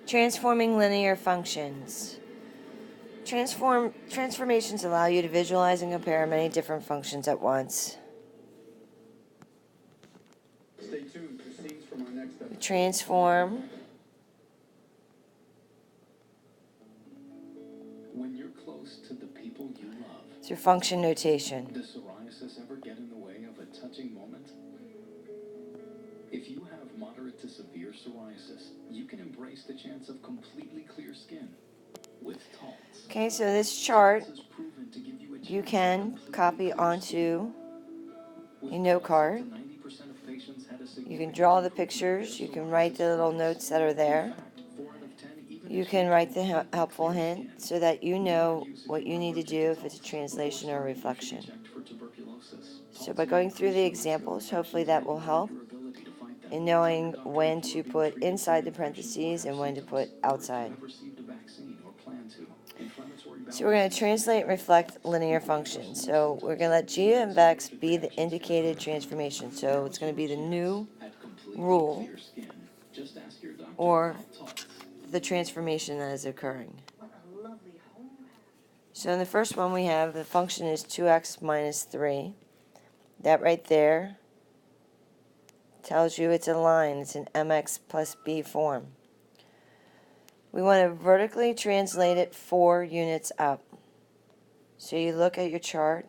Transforming linear functions. Transformations allow you to visualize and compare many different functions at once. Stay tuned for scenes from our next episode. Transform When you're close to the people you love, through function notation. does psoriasis ever get in the way of a touching moment? If you have moderate to severe psoriasis, you can embrace the chance of completely clear skin with Taltz. Okay, so this chart Taltz is proven to give you a you chance can of completely copy clear onto skin. With a note Taltz, card. up to 90% of patients had a You can significant draw the improvement in their pictures, you can write the little psoriasis notes that are in there. fact, 4 out of 10 even You achieve can write the completely helpful clear hint skin. so that you Do know not use if what you you are need to allergic do to if it's a Taltz. translation or Before starting, you should be reflection. checked for tuberculosis. So Taltz by may going through the increase your risk of examples, hopefully infections that and will limit help your ability to fight them. in Tell knowing your doctor when before to being put treated for inside an the infection or parentheses have and when to symptoms, put or if you outside. have received a vaccine or plan to. Inflammatory bowel So we're going to disease translate and reflect linear functions. So we're going to let G and X be the indicated transformation. So it's going to be the new rule Just ask your doctor or about Taltz. the transformation that is occurring. So in the first one we have the function is 2x minus 3. That right there tells you it's a line. It's an mx plus b form. We want to vertically translate it 4 units up. So you look at your chart,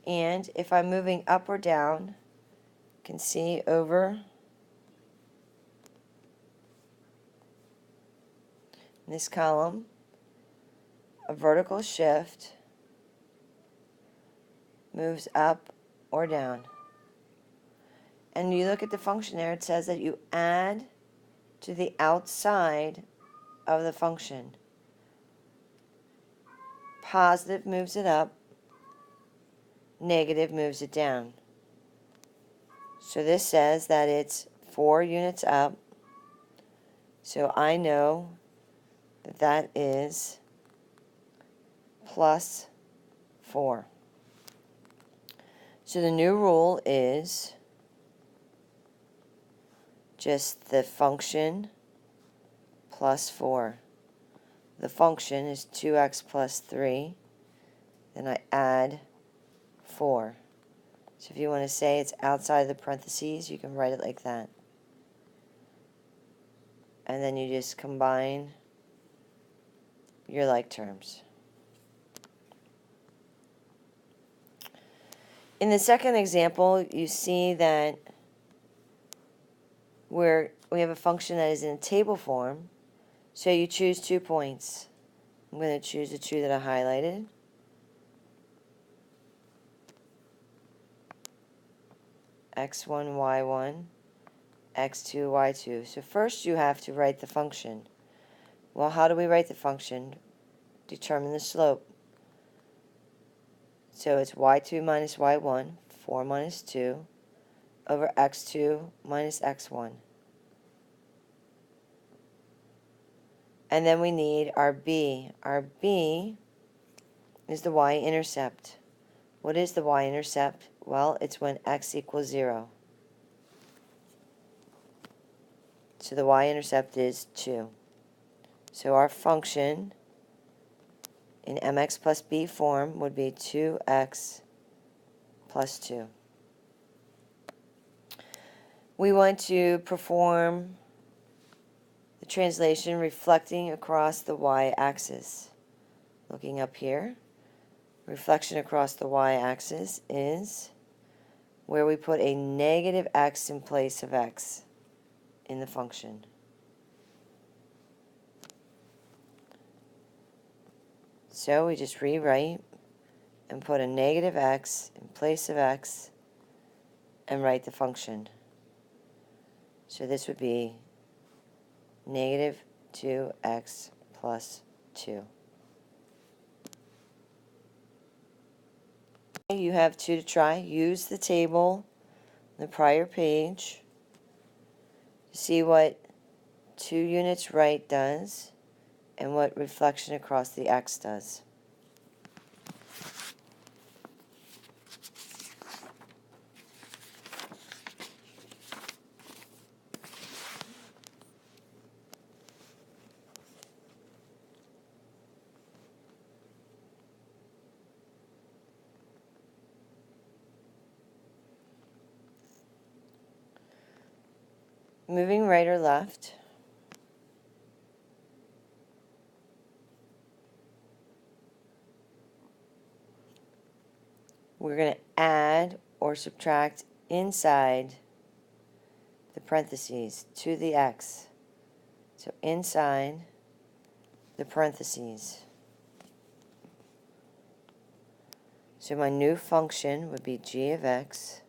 and if I'm moving up or down, you can see over in this column a vertical shift moves up or down. And you look at the function there, it says that you add to the outside of the function. Positive moves it up, negative moves it down. So this says that it's 4 units up. So I know that that is plus 4. So the new rule is just the function plus 4. The function is 2x plus 3. Then I add 4. So if you want to say it's outside the parentheses, you can write it like that. And then you just combine your like terms. In the second example, you see that we have a function that is in table form. So you choose 2 points. I'm going to choose the 2 that I highlighted. x1, y1, x2, y2. So first you have to write the function. Well, how do we write the function? Determine the slope. So it's y2 minus y1, 4 minus 2, over x2 minus x1. And then we need our b. Our b is the y-intercept. What is the y-intercept? Well, it's when x equals 0. So the y-intercept is 2. So our function in mx plus b form would be 2x plus 2. We want to perform the translation reflecting across the y-axis. Looking up here, reflection across the y-axis is where we put a negative x in place of x in the function. So we just rewrite and put a negative x in place of x and write the function. So this would be negative 2x plus 2. You have 2 to try. Use the table on the prior page to see what 2 units right does and what reflection across the x does. moving right or left. We're going to add or subtract inside the parentheses to the x. So inside the parentheses. So my new function would be g of x.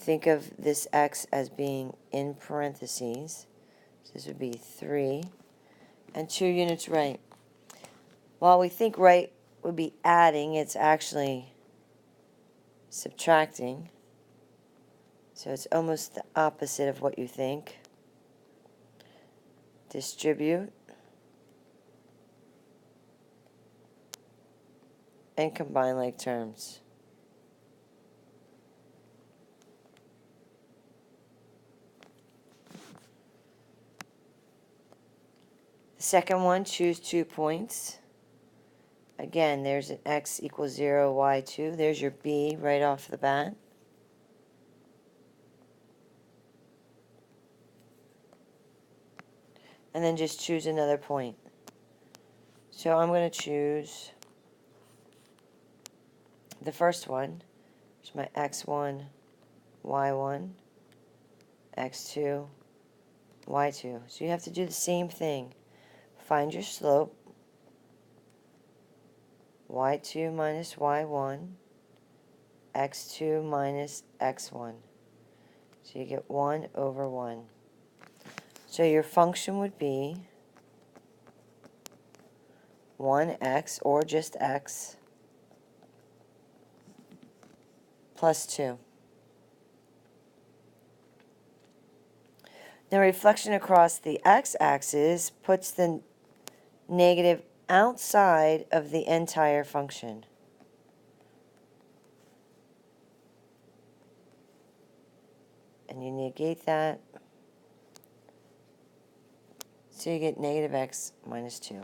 Think of this x as being in parentheses. So this would be 3 and 2 units right. While we think right would be adding, it's actually subtracting. So it's almost the opposite of what you think. Distribute and combine like terms. The second one, choose 2 points. Again, there's an x equals 0, y 2. There's your b right off the bat. And then just choose another point. So I'm going to choose the first one, which is my x1, y1, x2, y2. So you have to do the same thing. Find your slope, y2 minus y1, x2 minus x1. So you get 1 over 1. So your function would be 1x, or just x, plus 2. Now reflection across the x-axis puts the negative outside of the entire function. And you negate that. So you get negative x minus 2.